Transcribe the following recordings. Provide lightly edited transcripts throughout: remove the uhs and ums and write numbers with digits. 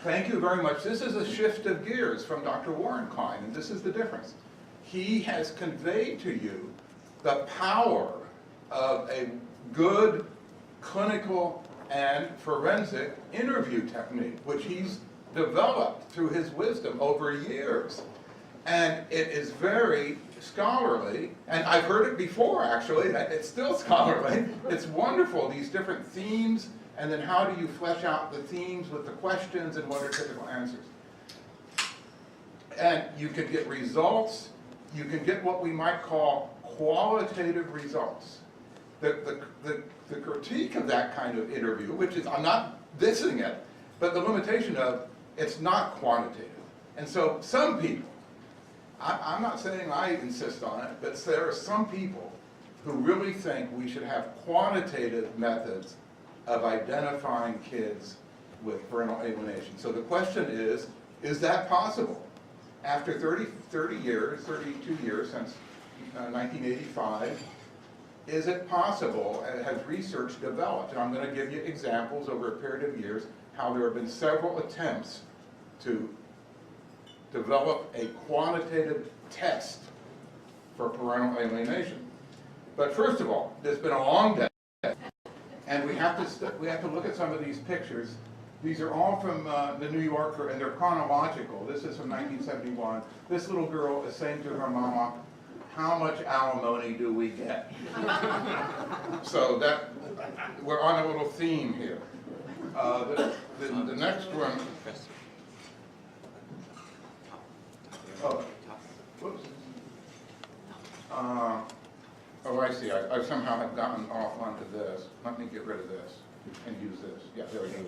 Thank you very much. This is a shift of gears from Dr. Warren Klein, and this is the difference. He has conveyed to you the power of a good clinical and forensic interview technique, which he's developed through his wisdom over years. And it is very scholarly, and I've heard it before actually, it's still scholarly. It's wonderful, these different themes, and then how do you flesh out the themes with the questions and what are typical answers. And you can get results, you can get what we might call qualitative results. The critique of that kind of interview, which is, I'm not dissing it, but the limitation of it's not quantitative. And so some people, I'm not saying I insist on it, but there are some people who really think we should have quantitative methods of identifying kids with parental alienation. So the question is that possible? After 32 years since 1985, is it possible, and has research developed? And I'm going to give you examples over a period of years how there have been several attempts to develop a quantitative test for parental alienation. But first of all, there's been a long day, and we have to look at some of these pictures. These are all from the New Yorker, and they're chronological. This is from 1971. This little girl is saying to her mama, "How much alimony do we get?" So that we're on a little theme here. The next one. Oh, whoops. Oh, I see. I somehow have gotten off onto this. Let me get rid of this and use this. Yeah, there we go.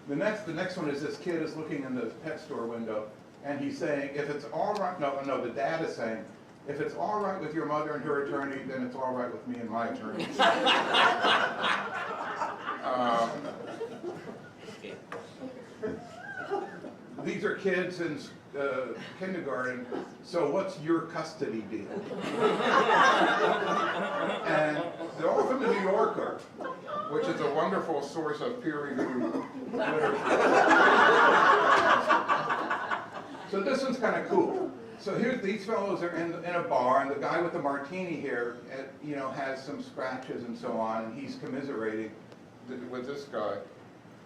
The next one is this kid is looking in the pet store window, and he's saying, if it's all right, no, the dad is saying, if it's all right with your mother and her attorney, then it's all right with me and my attorney. These are kids in kindergarten, so what's your custody deal? And they're all from the New Yorker, which is a wonderful source of peer-reviewed literature. So this one's kind of cool. So here, these fellows are in a bar, and the guy with the martini here, has some scratches and so on, and he's commiserating with this guy,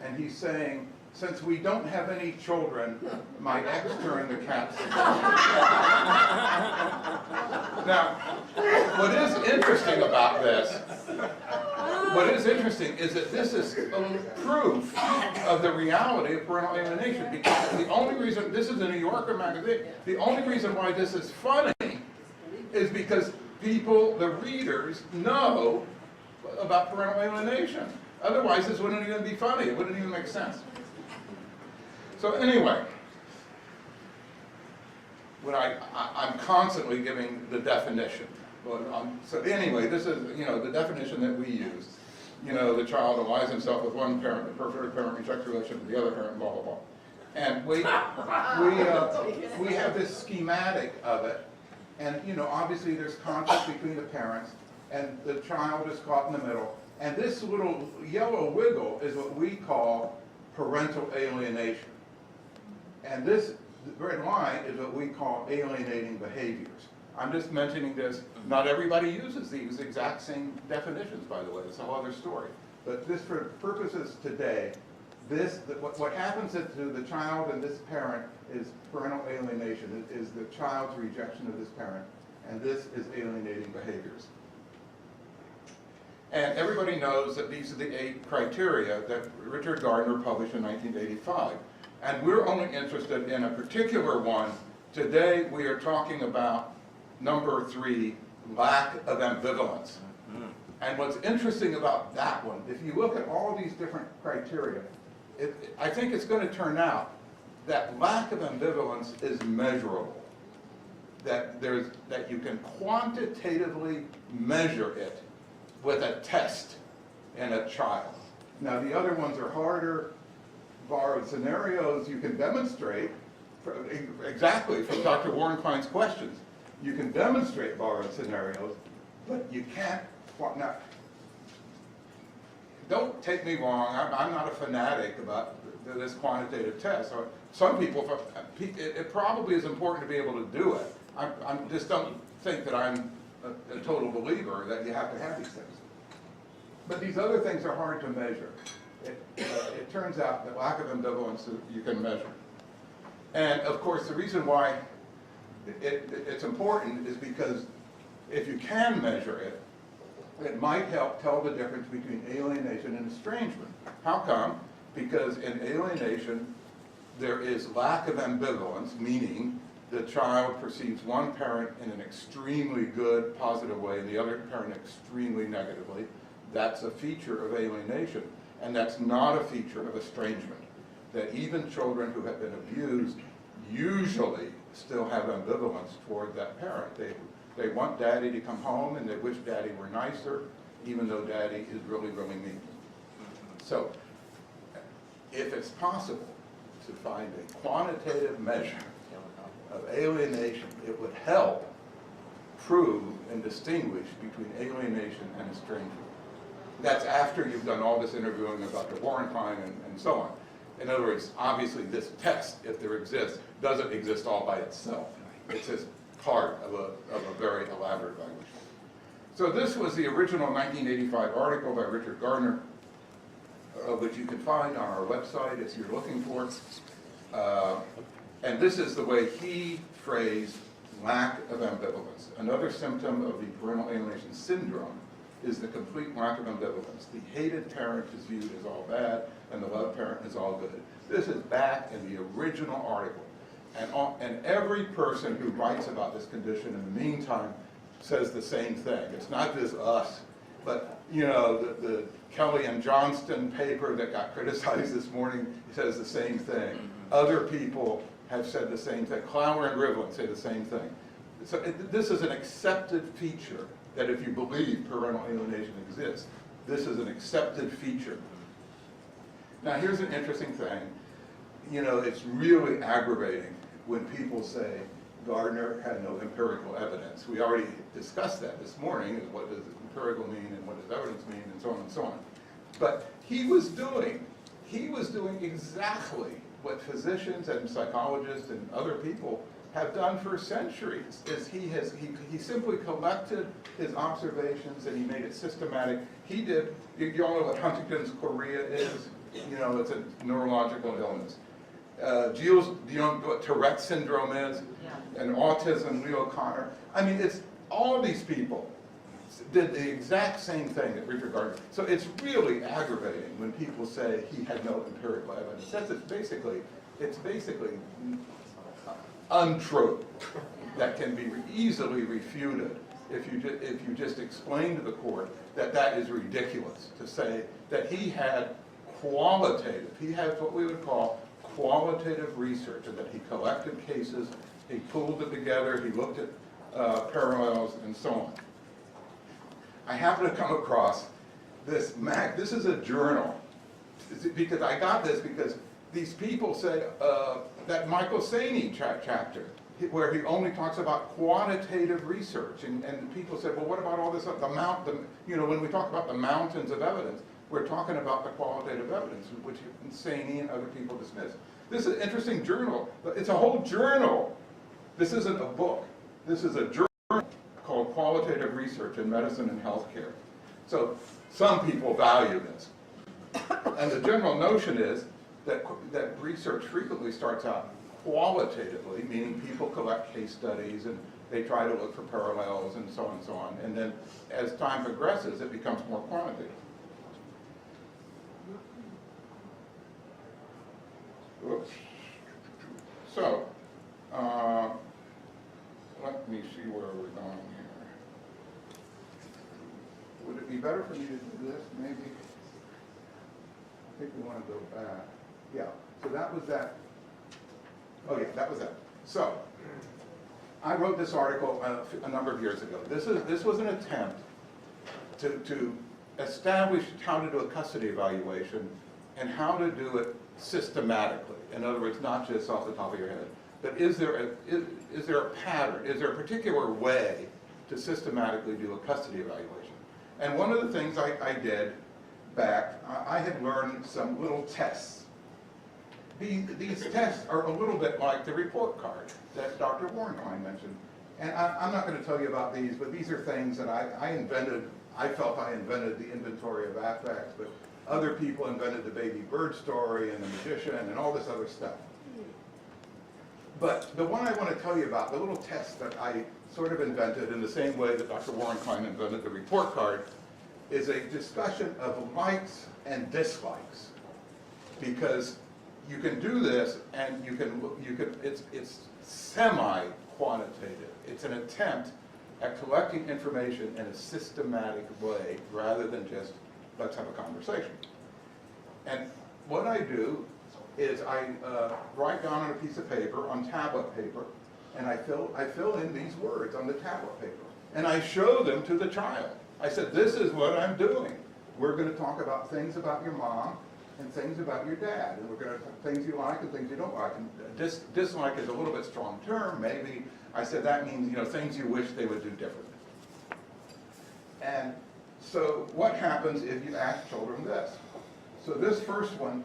and he's saying, since we don't have any children, my ex turned the cats. Now, what is interesting about this, is that this is proof of the reality of parental alienation, because the only reason, this is a New Yorker magazine, the only reason why this is funny is because people, the readers, know about parental alienation. Otherwise, this wouldn't even be funny. It wouldn't even make sense. So anyway, I'm constantly giving the definition. So anyway, this is the definition that we use. The child allies himself with one parent, the preferred parent rejects the relationship with the other parent, blah blah blah. And we have this schematic of it, and obviously there's conflict between the parents, and the child is caught in the middle. And this little yellow wiggle is what we call parental alienation. And this red line is what we call alienating behaviors. I'm just mentioning this. Not everybody uses these exact same definitions, by the way. It's a whole other story. But this, for purposes today, what happens to the child and this parent is parental alienation. It is the child's rejection of this parent. And this is alienating behaviors. And everybody knows that these are the 8 criteria that Richard Gardner published in 1985. And we're only interested in a particular one. Today we are talking about number 3, lack of ambivalence. And what's interesting about that one, if you look at all these different criteria, I think it's going to turn out that lack of ambivalence is measurable. That you can quantitatively measure it with a test in a child. Now the other ones are harder. Borrowed scenarios you can demonstrate, exactly from Dr. Warren Klein's questions. You can demonstrate borrowed scenarios, but you can't. Now, don't take me wrong, I'm not a fanatic about this quantitative test. So some people, it probably is important to be able to do it. I just don't think that I'm a total believer that you have to have these things. But these other things are hard to measure. It turns out that lack of ambivalence you can measure. And of course, the reason why it's important is because if you can measure it, it might help tell the difference between alienation and estrangement. How come? Because in alienation, there is lack of ambivalence, meaning the child perceives one parent in an extremely good, positive way, and the other parent extremely negatively. That's a feature of alienation, and that's not a feature of estrangement. That even children who have been abused usually still have ambivalence toward that parent. They want daddy to come home, and they wish daddy were nicer, even though daddy is really, really mean. So, if it's possible to find a quantitative measure of alienation, it would help prove and distinguish between alienation and estrangement. That's after you've done all this interviewing about the Warrenklein and so on. In other words, obviously this test, if there exists, doesn't exist all by itself. It's just part of a very elaborate evaluation. So this was the original 1985 article by Richard Gardner, which you can find on our website if you're looking for it. And this is the way he phrased lack of ambivalence. Another symptom of the parental alienation syndrome is the complete lack of ambivalence. The hated parent is viewed as all bad, and the loved parent is all good. This is back in the original article. And every person who writes about this condition in the meantime says the same thing. It's not just us, but you know, the Kelly and Johnston paper that got criticized this morning says the same thing. Other people have said the same thing. Clower and Rivlin say the same thing. So this is an accepted feature that if you believe parental alienation exists, this is an accepted feature. Now here's an interesting thing. You know, it's really aggravating when people say Gardner had no empirical evidence. We already discussed that this morning, is what does empirical mean and what does evidence mean and so on and so on. But he was doing exactly what physicians and psychologists and other people have done for centuries. Is he simply collected his observations and he made it systematic. He did, you all know what Huntington's chorea is? You know, it's a neurological illness. Gilles, do you know what Tourette syndrome is? Yeah. And autism, Leo Connor. I mean, it's all these people did the exact same thing that Richard Gardner. So it's really aggravating when people say he had no empirical evidence. It's basically untrue. That can be easily refuted if you just explain to the court that that is ridiculous to say that he had he has what we would call qualitative research, and that he collected cases, he pulled it together, he looked at parallels, and so on. I happen to come across this this is a journal, because I got this because these people said that Michael Saney chapter, where he only talks about quantitative research, and people said, well, what about all this, you know, when we talk about the mountains of evidence, we're talking about the qualitative evidence, which Saney and other people dismiss. This is an interesting journal. It's a whole journal. This isn't a book. This is a journal called Qualitative Research in Medicine and Healthcare. So some people value this. And the general notion is that research frequently starts out qualitatively, meaning people collect case studies and they try to look for parallels and so on and so on. And then as time progresses, it becomes more quantitative. Oops. So, let me see where we're going here. Would it be better for me to do this, maybe? I think we want to go back. Yeah, so that was that. Oh yeah, that was that. So, I wrote this article a number of years ago. This was an attempt to establish how to do a custody evaluation and how to do it systematically. In other words, not just off the top of your head. But is there a pattern? Is there a particular way to systematically do a custody evaluation? And one of the things I did back, I had learned some little tests. These tests are a little bit like the report card that Dr. Warrenklein mentioned. And I'm not going to tell you about these, but these are things that I invented. I felt I invented the inventory of affects, but other people invented the baby bird story and the magician and all this other stuff. But the one I want to tell you about, the little test that I sort of invented in the same way that Dr. Warrenklein invented the report card, is a discussion of likes and dislikes. Because you can do this, and it's semi-quantitative. It's an attempt at collecting information in a systematic way, rather than just, let's have a conversation. And what I do is I write down on a piece of paper, on tablet paper, and I fill in these words on the tablet paper. And I show them to the child. I said, this is what I'm doing. We're going to talk about things about your mom and things about your dad. And we're going to talk things you like and things you don't like. And dislike is a little bit strong term. Maybe I said that means, things you wish they would do differently. And so what happens if you ask children this? So this first one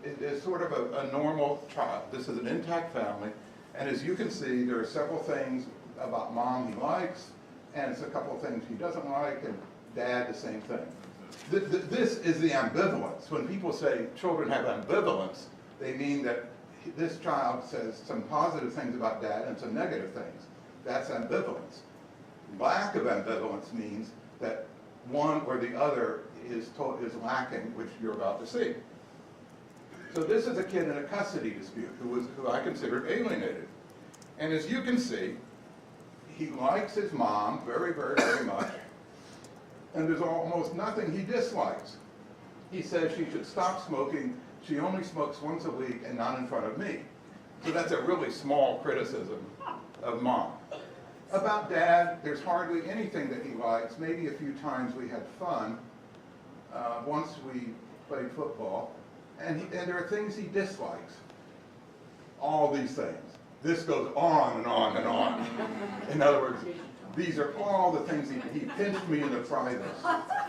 is sort of a normal child. This is an intact family. And as you can see, there are several things about mom he likes, and it's a couple of things he doesn't like, and dad, the same thing. This is the ambivalence. When people say children have ambivalence, they mean that this child says some positive things about dad and some negative things. That's ambivalence. Lack of ambivalence means that one or the other is lacking, which you're about to see. So this is a kid in a custody dispute who I considered alienated. And as you can see, he likes his mom very, very, very much. And there's almost nothing he dislikes. He says she should stop smoking. She only smokes once a week and not in front of me. So that's a really small criticism of mom. About dad, there's hardly anything that he likes. Maybe a few times we had fun. Once we played football. And there are things he dislikes. All these things. This goes on and on and on. In other words, these are all the things he pinched me in the privates.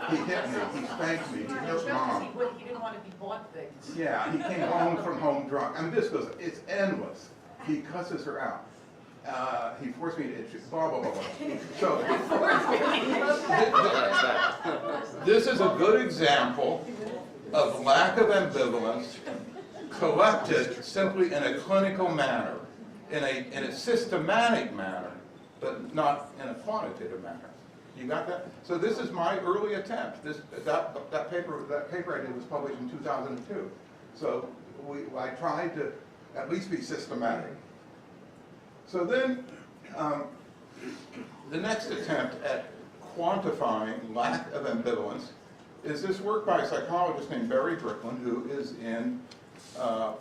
He hit me, he spanked me, he hurt mom. He didn't want to be bought things. Yeah, he came home from home drunk. I mean, this goes, it's endless. He cusses her out. He forced me to itch it, blah, blah, blah, blah. So, this is a good example of lack of ambivalence collected simply in a clinical manner, in a systematic manner, but not in a quantitative manner. You got that? So this is my early attempt. That paper I did was published in 2002. So I tried to at least be systematic. So then, the next attempt at quantifying lack of ambivalence is this work by a psychologist named Bricklin, who is in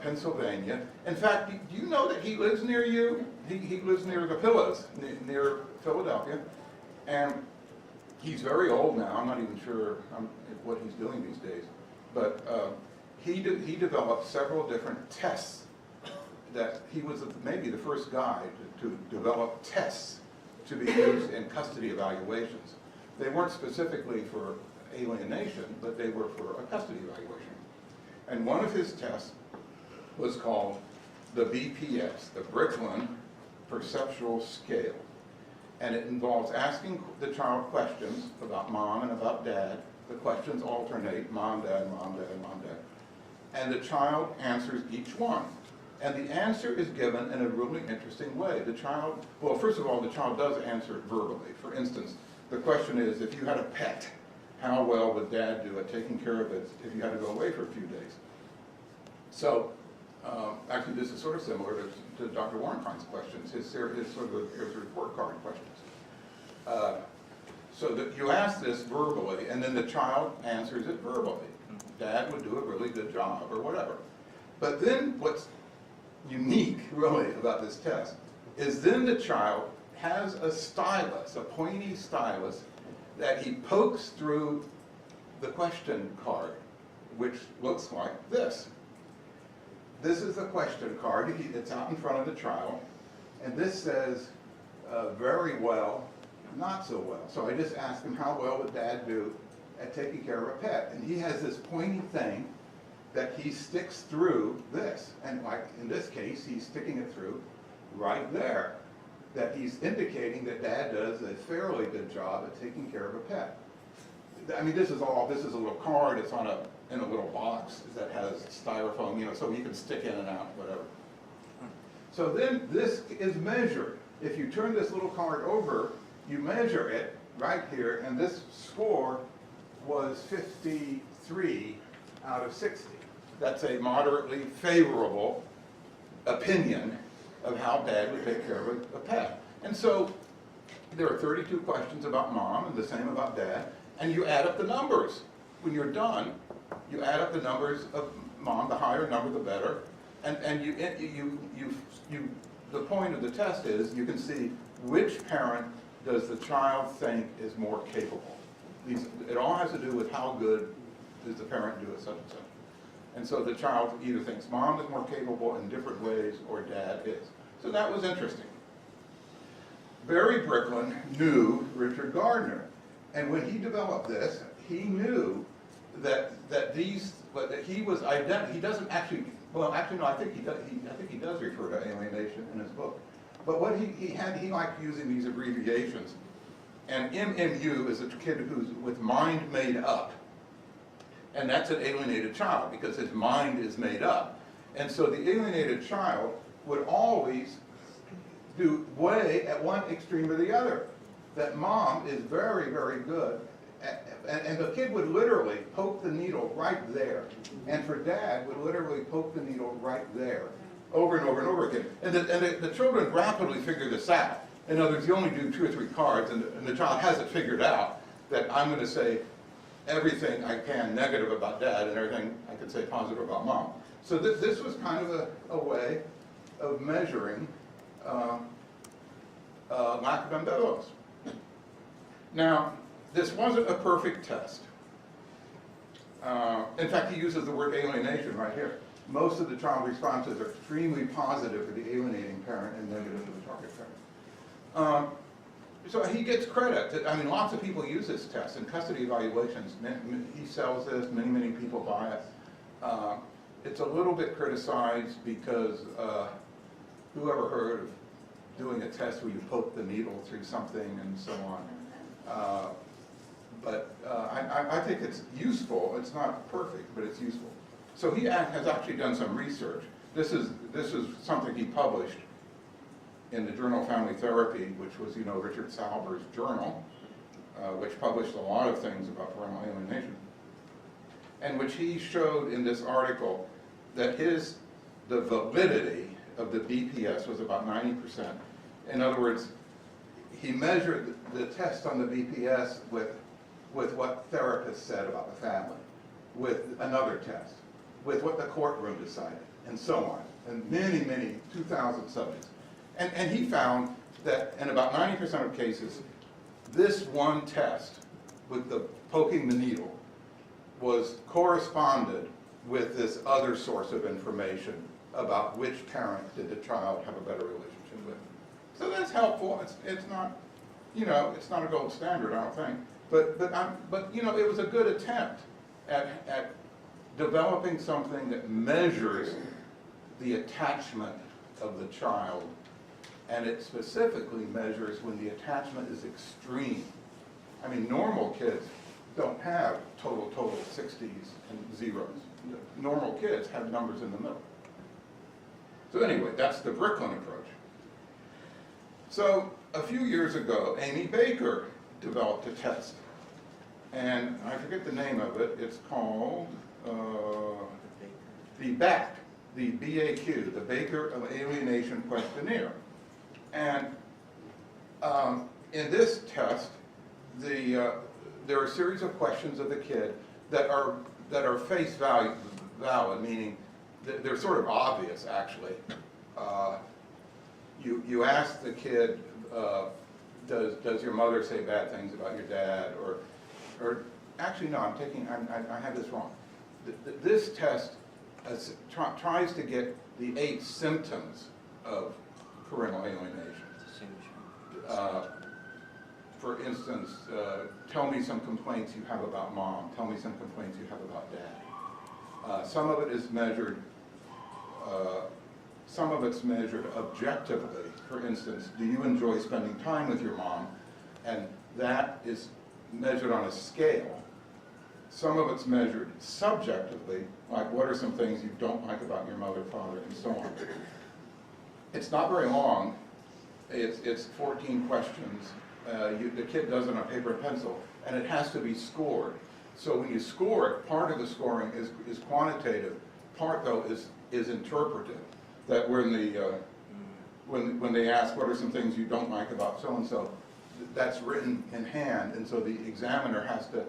Pennsylvania. In fact, do you know that he lives near you? He lives near the Pillows, near Philadelphia. And he's very old now. I'm not even sure what he's doing these days. But he developed several different tests that he was maybe the first guy to develop tests to be used in custody evaluations. They weren't specifically for alienation, but they were for a custody evaluation. And one of his tests was called the BPS, the Bricklin Perceptual Scale. And it involves asking the child questions about mom and about dad. The questions alternate, mom, dad, mom, dad, mom, dad. And the child answers each one. And the answer is given in a really interesting way. The child, well, first of all, the child does answer it verbally. For instance, the question is, if you had a pet, how well would dad do at taking care of it if you had to go away for a few days? So, actually this is sort of similar to Dr. Warrenklein's questions, his report card questions. So that you ask this verbally, and then the child answers it verbally. Dad would do a really good job, or whatever. But then what's unique, really, about this test is then the child has a stylus, a pointy stylus, that he pokes through the question card, which looks like this. This is the question card. It's out in front of the child, and this says, very well, not so well. So I just asked him, how well would dad do at taking care of a pet. And he has this pointy thing that he sticks through this. And like in this case, he's sticking it through right there. That he's indicating that Dad does a fairly good job at taking care of a pet. I mean, this is a little card, it's in a little box that has styrofoam, you know, so you can stick in and out, whatever. So then this is measured. If you turn this little card over, you measure it right here, and this score was 53 out of 60. That's a moderately favorable opinion of how Dad would take care of a pet. And so there are 32 questions about Mom and the same about Dad, and you add up the numbers. When you're done, you add up the numbers of Mom, the higher number the better, and the point of the test is you can see which parent does the child think is more capable. It all has to do with how good does the parent do at such and such. And so the child either thinks Mom is more capable in different ways or Dad is. So that was interesting. Barry Bricklin knew Richard Gardner. And when he developed this, he knew that he was he doesn't actually, well, actually no, I think he does refer to alienation in his book. But what he liked using these abbreviations. And MMU is a kid who's with mind made up. And that's an alienated child because his mind is made up. And so the alienated child would always do way at one extreme or the other. That Mom is very, very good. And the kid would literally poke the needle right there. And for Dad would literally poke the needle right there. Over and over and over again. And the children rapidly figure this out. In other words, you only do 2 or 3 cards and the child has it figured out that I'm going to say everything I can negative about Dad and everything I can say positive about Mom. So this was kind of a way of measuring lack of ambivalence. Now, this wasn't a perfect test. In fact, he uses the word alienation right here. Most of the child responses are extremely positive for the alienating parent and negative for the target parent. So he gets credit. I mean, lots of people use this test in custody evaluations. He sells this, many people buy it. It's a little bit criticized because whoever heard of doing a test where you poke the needle through something and so on. But I think it's useful. It's not perfect, but it's useful. So he has actually done some research. This is something he published in the journal Family Therapy, which was, you know, Richard Salber's journal, which published a lot of things about parental alienation, and which he showed in this article that the validity of the BPS was about 90%. In other words, he measured the test on the BPS with what therapists said about the family, with another test, with what the courtroom decided, and so on, and many 2,000 subjects. And he found that in about 90% of cases, this one test with the poking the needle was corresponded with this other source of information about which parent did the child have a better relationship with. So that's helpful. It's not, you know, it's not a gold standard, I don't think. But you know, it was a good attempt at developing something that measures the attachment of the child, and it specifically measures when the attachment is extreme. I mean, normal kids don't have total 60s and zeros. Normal kids have numbers in the middle. So anyway, that's the Bricklin approach. So a few years ago, Amy Baker developed a test. And I forget the name of it. It's called the BAQ, the BAQ, the Baker Alienation Questionnaire. And in this test, there are a series of questions of the kid that are face value valid, meaning they're sort of obvious, actually. You ask the kid, does your mother say bad things about your dad, or actually no, I have this wrong. This test tries to get the 8 symptoms of parental alienation. for instance, tell me some complaints you have about mom, tell me some complaints you have about dad. Some of it is measured, some of it's measured objectively. For instance, do you enjoy spending time with your mom? And that is measured on a scale. Some of it's measured subjectively, like what are some things you don't like about your mother, father, and so on. It's not very long. It's 14 questions. The kid does it on paper and pencil, and it has to be scored. So when you score it, part of the scoring is quantitative, part though is interpretive. That when they ask what are some things you don't like about so-and-so, that's written in hand, and so the examiner has to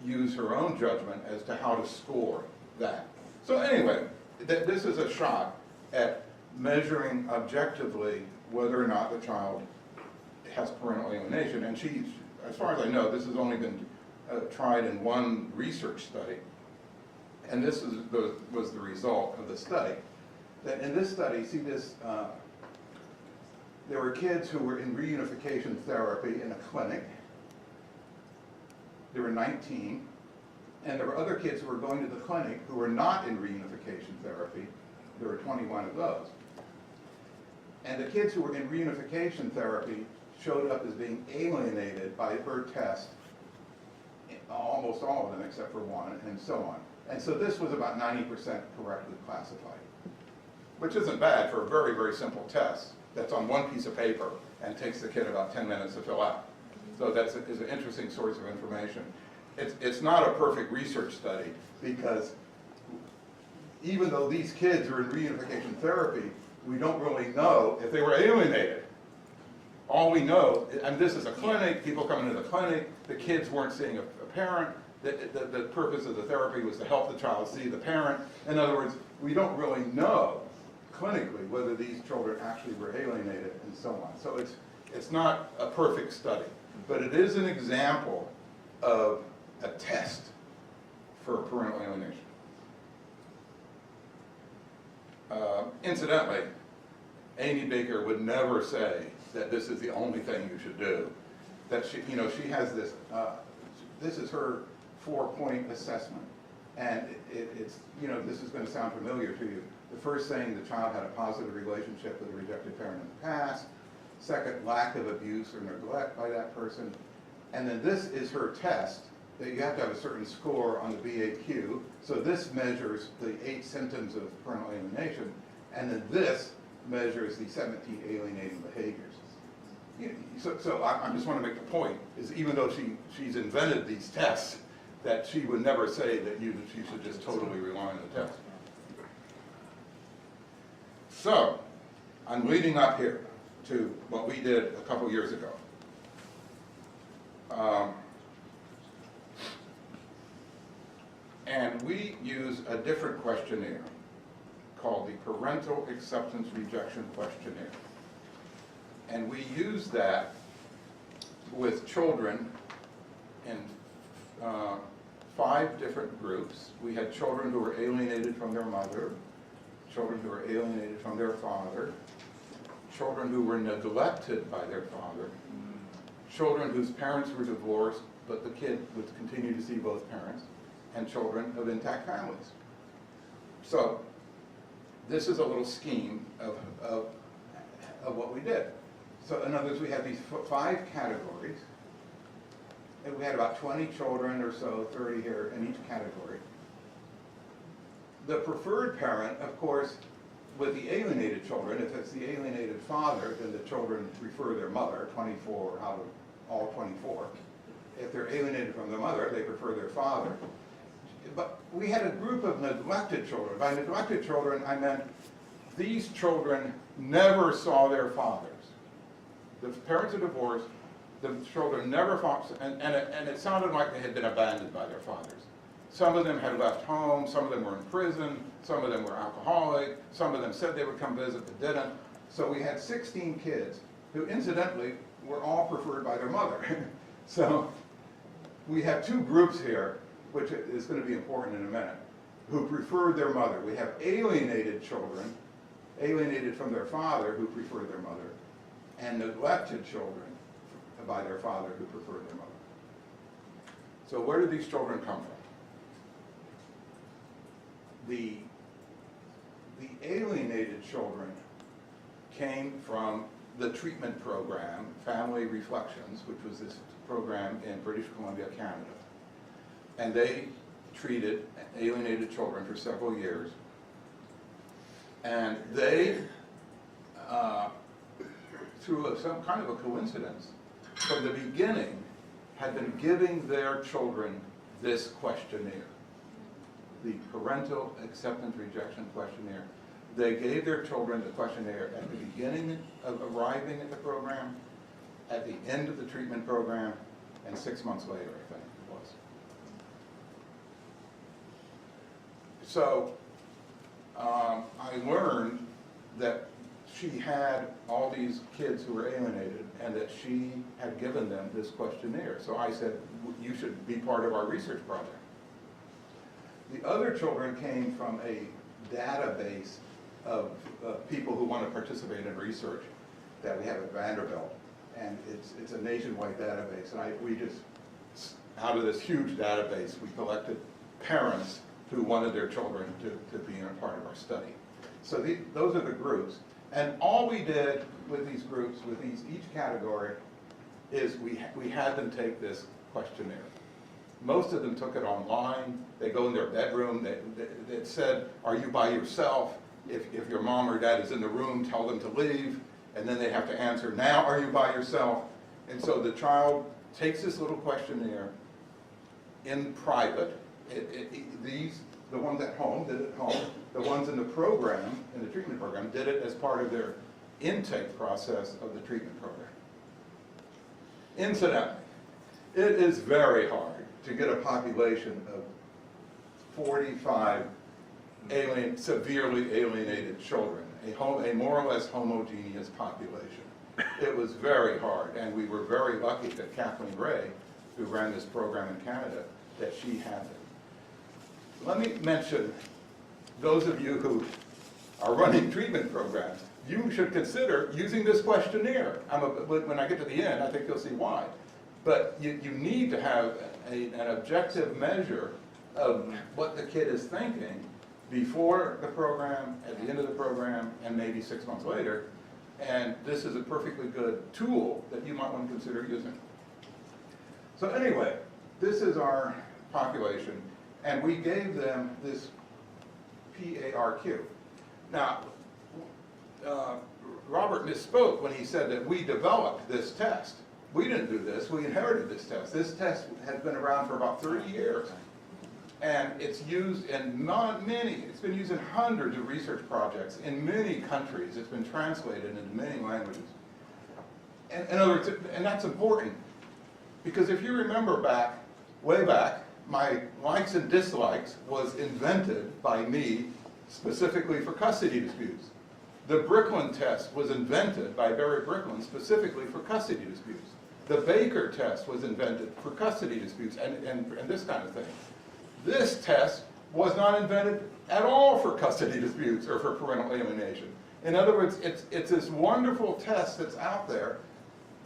use her own judgment as to how to score that. So anyway, this is a shot at measuring objectively whether or not the child has parental alienation. And she, as far as I know, this has only been tried in one research study, and this was the result of the study. That in this study, see this, there were kids who were in reunification therapy in a clinic. There were 19, and there were other kids who were going to the clinic who were not in reunification therapy. There were 21 of those. And the kids who were in reunification therapy showed up as being alienated by her test, almost all of them except for one, and so on. And so this was about 90% correctly classified, which isn't bad for a very, very simple test that's on one piece of paper and takes the kid about 10 minutes to fill out. So that's is an interesting source of information. It's not a perfect research study because even though these kids are in reunification therapy, we don't really know if they were alienated. All we know, and this is a clinic, people come into the clinic, the kids weren't seeing a parent, the purpose of the therapy was to help the child see the parent. In other words, we don't really know clinically whether these children actually were alienated and so on. So it's not a perfect study, but it is an example of a test for parental alienation. Incidentally, Amy Baker would never say that this is the only thing you should do. That she has this, this is her 4-point assessment. And it's, this is going to sound familiar to you. The first saying, the child had a positive relationship with a rejected parent in the past. Second, lack of abuse or neglect by that person. And then this is her test, that you have to have a certain score on the BAQ. So this measures the 8 symptoms of parental alienation. And then this measures the 17 alienating behaviors. So I just want to make the point, is even though she's invented these tests, that she would never say that she should just totally rely on the test. So, I'm leading up here to what we did a couple years ago. And we use a different questionnaire called the Parental Acceptance-Rejection Questionnaire. And we use that with children in 5 different groups. We had children who were alienated from their mother, children who were alienated from their father, children who were neglected by their father, children whose parents were divorced, but the kid would continue to see both parents, and children of intact families. So this is a little scheme of what we did. So in other words, we had these 5 categories, and we had about 20 children or so, 30 here in each category. The preferred parent, of course, with the alienated children, if it's the alienated father, then the children prefer their mother, 24 out of all 24. If they're alienated from their mother, they prefer their father. But we had a group of neglected children. By neglected children, I meant these children never saw their fathers. The parents are divorced, the children never saw, and it sounded like they had been abandoned by their fathers. Some of them had left home, some of them were in prison, some of them were alcoholic, some of them said they would come visit but didn't. So we had 16 kids who incidentally were all preferred by their mother. So we have 2 groups here, which is going to be important in a minute, who preferred their mother. We have alienated children, alienated from their father, who preferred their mother, and neglected children by their father who preferred their mother. So where do these children come from? The alienated children came from the treatment program, Family Reflections, which was this program in British Columbia, Canada. And they treated alienated children for several years. And they, through some kind of a coincidence, from the beginning, had been giving their children this questionnaire, the Parental Acceptance-Rejection Questionnaire. They gave their children the questionnaire at the beginning of arriving at the program, at the end of the treatment program, and 6 months later, I think it was. So I learned that she had all these kids who were alienated and that she had given them this questionnaire. So I said, you should be part of our research project. The other children came from a database of people who want to participate in research that we have at Vanderbilt. And it's a nationwide database. And we just, out of this huge database, we collected parents who wanted their children to be a part of our study. So those are the groups. And all we did with these groups, with each category, is we had them take this questionnaire. Most of them took it online. They go in their bedroom. It said, are you by yourself? If your mom or dad is in the room, tell them to leave. And then they have to answer, now are you by yourself? And so the child takes this little questionnaire in private. The ones at home did it at home. The ones in the program, in the treatment program, did it as part of their intake process of the treatment program. Incidentally, it is very hard to get a population of 45 severely alienated children, a more or less homogeneous population. It was very hard, and we were very lucky that Kathleen Ray, who ran this program in Canada, that she had it. Let me mention, those of you who are running treatment programs, you should consider using this questionnaire. When I get to the end, I think you'll see why. But you need to have an objective measure of what the kid is thinking before the program, at the end of the program, and maybe 6 months later. And this is a perfectly good tool that you might want to consider using. So anyway, this is our population, and we gave them this PARQ. Now, Robert misspoke when he said that we developed this test. We didn't do this, we inherited this test. This test has been around for about 30 years. And it's used in it's been used in hundreds of research projects in many countries. It's been translated into many languages. And in other words, and that's important, because if you remember way back, my likes and dislikes was invented by me specifically for custody disputes. The Bricklin test was invented by Barry Bricklin specifically for custody disputes. The Baker test was invented for custody disputes and this kind of thing. This test was not invented at all for custody disputes or for parental alienation. In other words, it's this wonderful test that's out there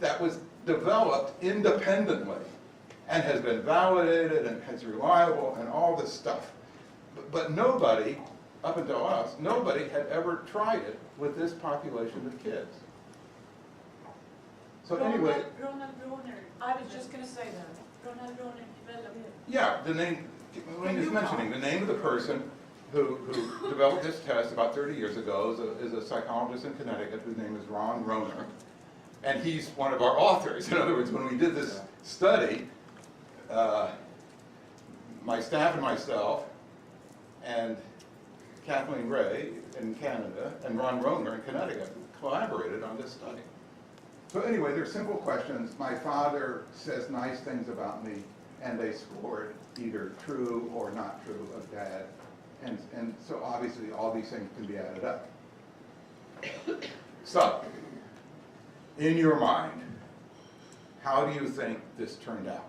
that was developed independently and has been validated and is reliable and all this stuff. But nobody, up until us, nobody had ever tried it with this population of kids. So anyway. Ronald Broner. I was just going to say that. Ronald Broner developed it. Yeah, the name, Wayne is mentioning, the name of the person who developed this test about 30 years ago is a psychologist in Connecticut whose name is Ron Rohner. And he's one of our authors. In other words, when we did this study, my staff and myself and Kathleen Ray in Canada and Ron Rohner in Connecticut collaborated on this study. So anyway, they're simple questions. My father says nice things about me, and they scored either true or not true of dad. And so obviously all these things can be added up. So, in your mind, how do you think this turned out?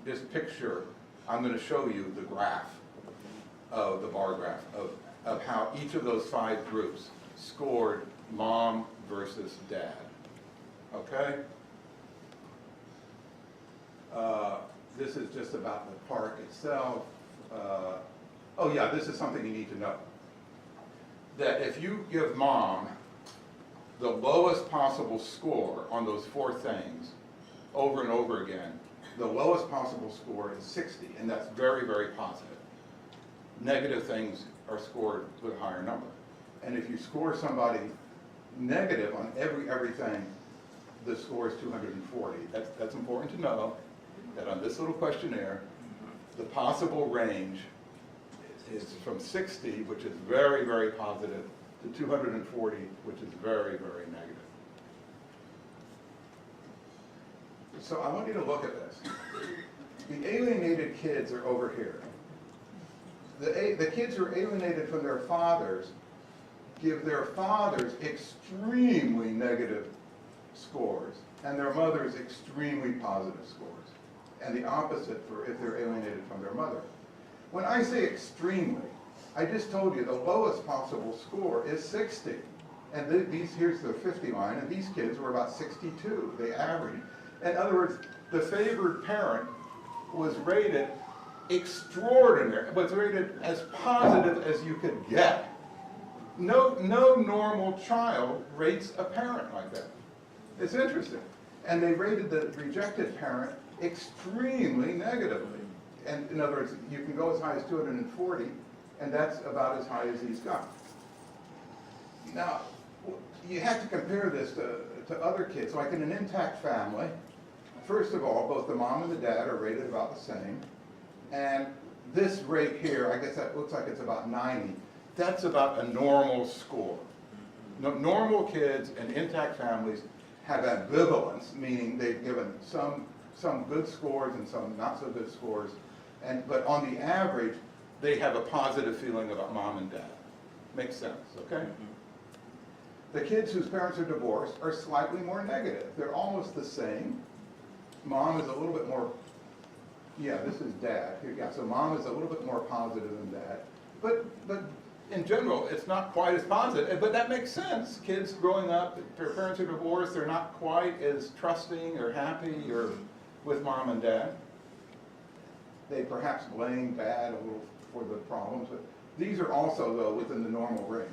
This picture, I'm going to show you the graph of the bar graph of how each of those 5 groups scored mom versus dad. Okay? this is just about the park itself. Oh yeah, this is something you need to know. That if you give mom the lowest possible score on those 4 things over and over again, the lowest possible score is 60, and that's very, very positive. Negative things are scored with a higher number. And if you score somebody negative on everything, the score is 240. That's important to know, that on this little questionnaire, the possible range is from 60, which is very, very positive, to 240, which is very, very negative. So I want you to look at this. The alienated kids are over here. The kids who are alienated from their fathers give their fathers extremely negative scores, and their mothers extremely positive scores. And the opposite for if they're alienated from their mother. When I say extremely, I just told you the lowest possible score is 60. And here's the 50 line, and these kids were about 62, they averaged. In other words, the favored parent was rated extraordinary, was rated as positive as you could get. No normal child rates a parent like that. It's interesting. And they rated the rejected parent extremely negatively. And in other words, you can go as high as 240, and that's about as high as he's got. Now, you have to compare this to other kids. Like in an intact family, first of all, both the mom and the dad are rated about the same. And this rate here, I guess that looks like it's about 90. That's about a normal score. Normal kids in intact families have ambivalence, meaning they've given some good scores and some not so good scores. But on the average, they have a positive feeling about mom and dad. Makes sense, okay? The kids whose parents are divorced are slightly more negative. They're almost the same. Mom is a little bit more, yeah, this is dad. Yeah, so mom is a little bit more positive than dad. But in general, it's not quite as positive, but that makes sense. Kids growing up, their parents are divorced, they're not quite as trusting or happy or with mom and dad. They perhaps blame dad a little for the problems, but these are also, though, within the normal range.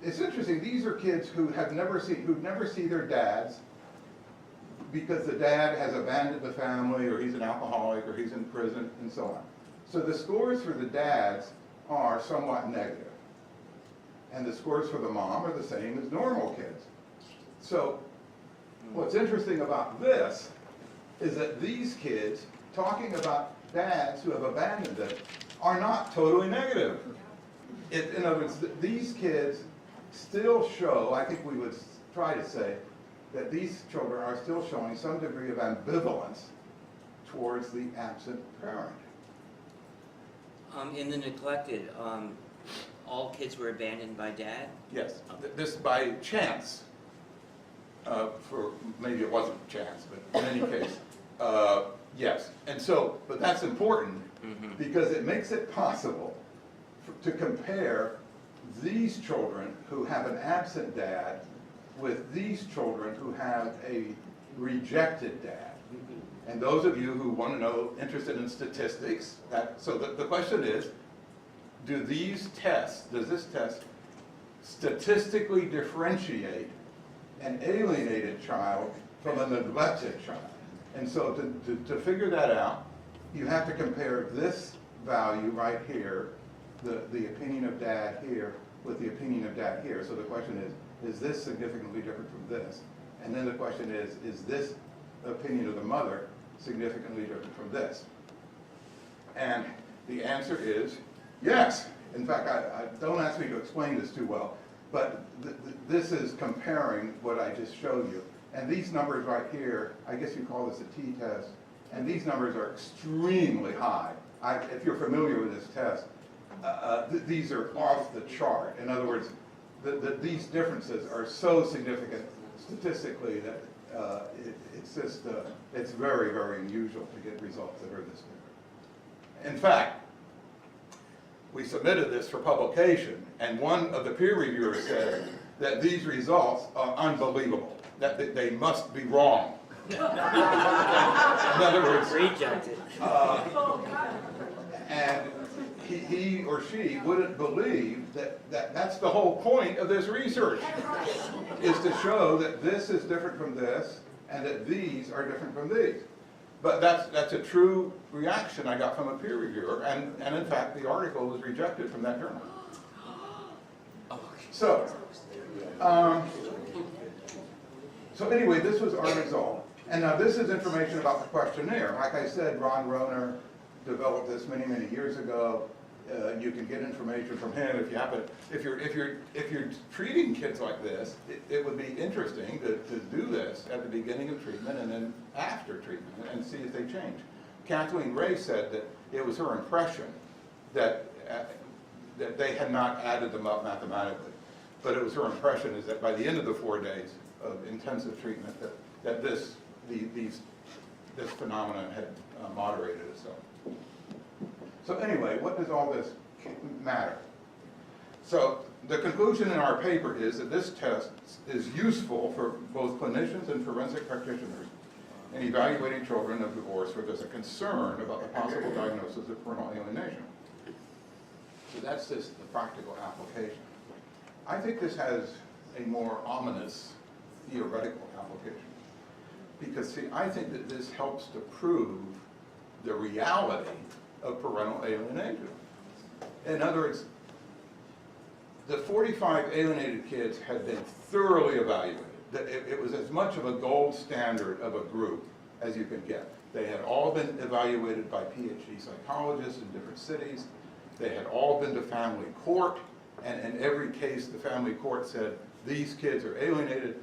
It's interesting, these are kids who never see their dads because the dad has abandoned the family, or he's an alcoholic, or he's in prison, and so on. So the scores for the dads are somewhat negative. And the scores for the mom are the same as normal kids. So what's interesting about this is that these kids, talking about dads who have abandoned them, are not totally negative. In other words, these kids still show, I think we would try to say, that these children are still showing some degree of ambivalence towards the absent parent. In the neglected, all kids were abandoned by dad? Yes, this by chance. For maybe it wasn't chance, but in any case, yes. And so, but that's important because it makes it possible to compare these children who have an absent dad with these children who have a rejected dad. And those of you who want to know, interested in statistics, so the question is, does this test statistically differentiate an alienated child from a neglected child? And so to figure that out, you have to compare this value right here, the opinion of dad here, with the opinion of dad here. So the question is this significantly different from this? And then the question is this opinion of the mother significantly different from this? And the answer is yes. In fact, I don't ask me to explain this too well, but this is comparing what I just showed you. And these numbers right here, I guess you call this a t-test, and these numbers are extremely high. If you're familiar with this test, these are off the chart. In other words, these differences are so significant statistically that it's very, very unusual to get results that are this different. In fact, we submitted this for publication, and one of the peer reviewers said that these results are unbelievable, that they must be wrong. In other words, Rejected. and he or she wouldn't believe that's the whole point of this research, is to show that this is different from this and that these are different from these. But that's a true reaction I got from a peer reviewer, and in fact the article was rejected from that journal. So anyway, this was our result. And now this is information about the questionnaire. Like I said, Ron Rohner developed this many, many years ago. You can get information from him if you happen. If you're treating kids like this, it would be interesting to do this at the beginning of treatment and then after treatment and see if they change. Kathleen Ray said that it was her impression that they had not added them up mathematically, but it was her impression is that by the end of the 4 days of intensive treatment that this phenomenon had moderated itself. So anyway, what does all this matter? So the conclusion in our paper is that this test is useful for both clinicians and forensic practitioners in evaluating children of divorce where there's a concern about the possible diagnosis of parental alienation. So that's the practical application. I think this has a more ominous theoretical application. Because, see, I think that this helps to prove the reality of parental alienation. In other words, the 45 alienated kids had been thoroughly evaluated. It was as much of a gold standard of a group as you can get. They had all been evaluated by PhD psychologists in different cities. They had all been to family court, and in every case the family court said, these kids are alienated,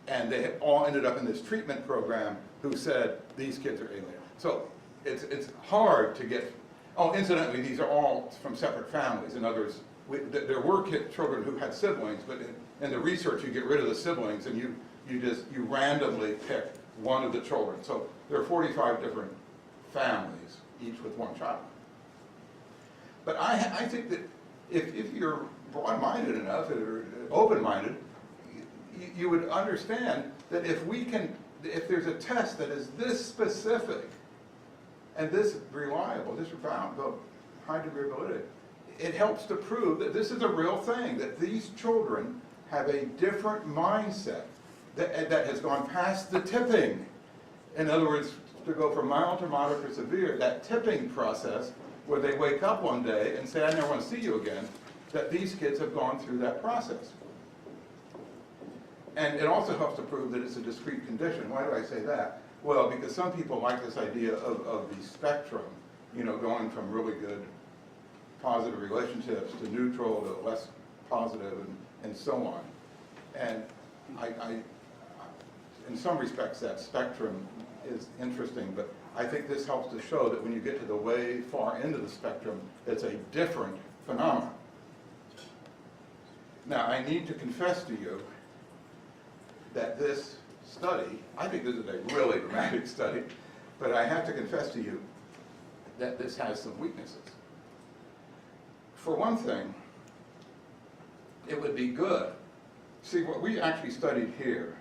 and they had all ended up in this treatment program who said, these kids are alienated. So it's hard to get, oh, incidentally, these are all from separate families. In other words, there were children who had siblings, but in the research you get rid of the siblings and you randomly pick one of the children. So there are 45 different families, each with one child. But I think that if you're broad-minded enough or open-minded, you would understand that if there's a test that is this specific and this reliable, this profound, high degree of validity, it helps to prove that this is a real thing, that these children have a different mindset that has gone past the tipping. In other words, to go from mild to moderate to severe, that tipping process where they wake up one day and say, I never want to see you again, that these kids have gone through that process. And it also helps to prove that it's a discrete condition. Why do I say that? Well, because some people like this idea of the spectrum, going from really good positive relationships to neutral to less positive and so on. And I in some respects that spectrum is interesting, but I think this helps to show that when you get to the way far into the spectrum, it's a different phenomenon. Now, I need to confess to you that this study, I think this is a really dramatic study, but I have to confess to you that this has some weaknesses. For one thing, it would be good. See, what we actually studied here,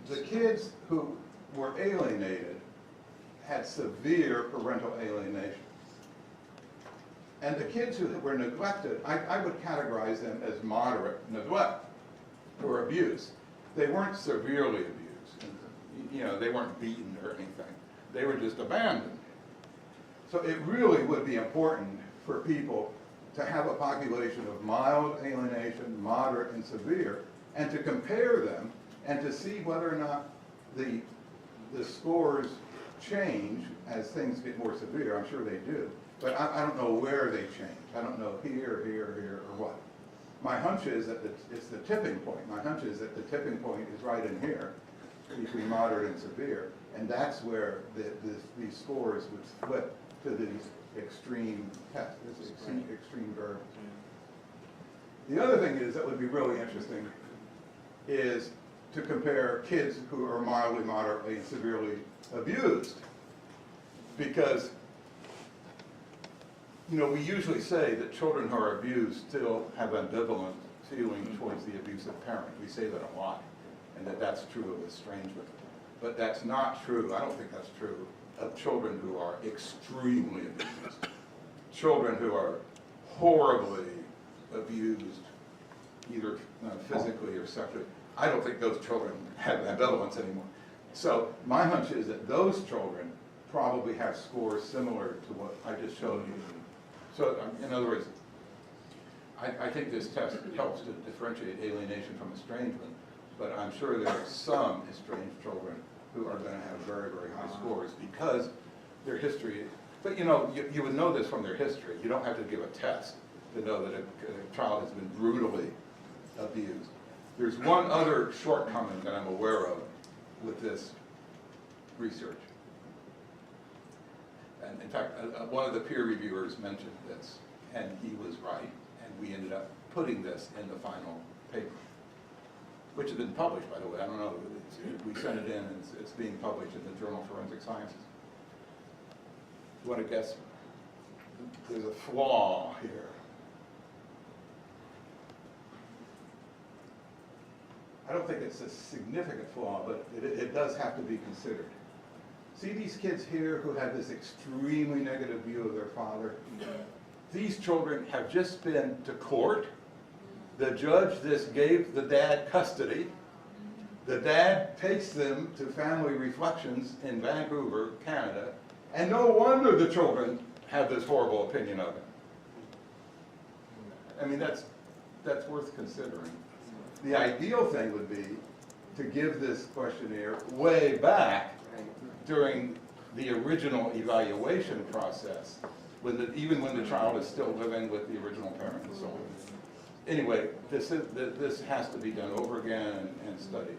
the kids who were alienated had severe parental alienation. And the kids who were neglected, I would categorize them as moderate neglect or abuse. They weren't severely abused. They weren't beaten or anything. They were just abandoned. So it really would be important for people to have a population of mild alienation, moderate, and severe, and to compare them and to see whether or not the scores change as things get more severe. I'm sure they do. But I don't know where they change. I don't know here, or what. My hunch is that it's the tipping point. My hunch is that the tipping point is right in here, between moderate and severe, and that's where these scores would flip to these extreme tests, this extreme variables. The other thing is that would be really interesting is to compare kids who are mildly, moderately, and severely abused, because we usually say that children who are abused still have ambivalent feeling towards the abusive parent. We say that a lot, and that's true of estrangement. but that's not true, I don't think that's true, of children who are extremely abused. Children who are horribly abused, either physically or sexually. I don't think those children have ambivalence anymore. So my hunch is that those children probably have scores similar to what I just showed you. So in other words, I think this test helps to differentiate alienation from estrangement, but I'm sure there are some estranged children who are going to have very, very high scores because their history, but you know, you would know this from their history. You don't have to give a test to know that a child has been brutally abused. There's one other shortcoming that I'm aware of with this research. And in fact, one of the peer reviewers mentioned this, and he was right, and we ended up putting this in the final paper, which has been published, by the way. I don't know, we sent it in, and it's being published in the Journal of Forensic Sciences. You want to guess? There's a flaw here. I don't think it's a significant flaw, but it does have to be considered. See these kids here who have this extremely negative view of their father? These children have just been to court. The judge just gave the dad custody. The dad takes them to family reflections in Vancouver, Canada, and no wonder the children have this horrible opinion of him. I mean, that's worth considering. The ideal thing would be to give this questionnaire way back during the original evaluation process, even when the child is still living with the original parent and so on. Anyway, this has to be done over again and studied.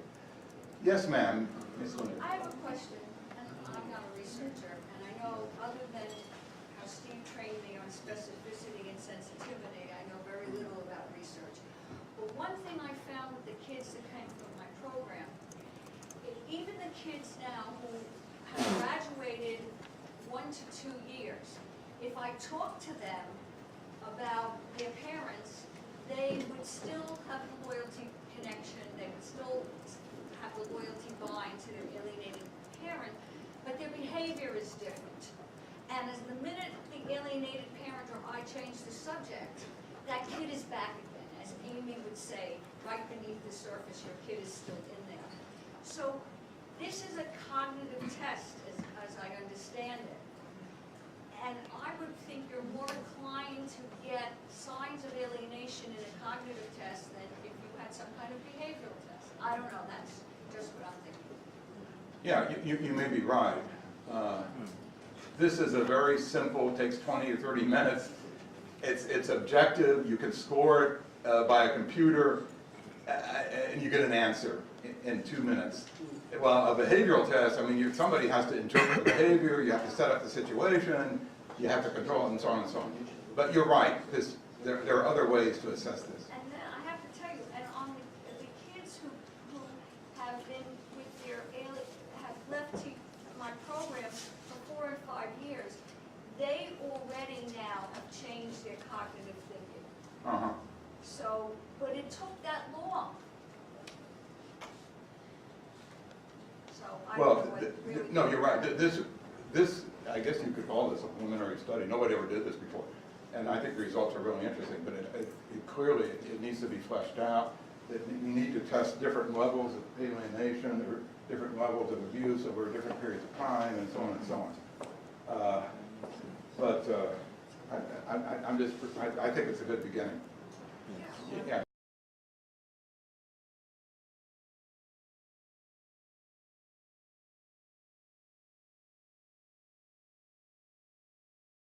Yes, ma'am. Ms. Linder. I have a question, and I'm not a researcher, and I know other than how Steve trained me on specificity and sensitivity, I know very little about research. But one thing I found with the kids that came from my program, even the kids now who have graduated 1 to 2 years, if I talk to them about their parents, they would still have a loyalty connection, they would still have a loyalty bind to their alienated parent, but their behavior is different. And as the minute the alienated parent or I change the subject, that kid is back again. As Amy would say, right beneath the surface, your kid is still in there. So this is a cognitive test, as I understand it. And I would think you're more inclined to get signs of alienation in a cognitive test than if you had some kind of behavioral test. I don't know, that's just what I'm thinking. Yeah, you may be right. This is a very simple, takes 20 or 30 minutes. It's objective, you can score it by a computer, and you get an answer in 2 minutes. Well, a behavioral test, I mean, somebody has to interpret the behavior, you have to set up the situation, you have to control it, and so on and so on. But you're right, there are other ways to assess this. And then I have to tell you, and on the kids who have been with their have left my program for 4 and 5 years, they already now have changed their cognitive thinking. Uh-huh. So, but it took that long. So I don't know what really. No, you're right. This, I guess you could call this a preliminary study. Nobody ever did this before. And I think the results are really interesting, but it clearly, it needs to be fleshed out. That you need to test different levels of alienation, or different levels of abuse over different periods of time, and so on and so on. I think it's a good beginning. Yeah. Yeah.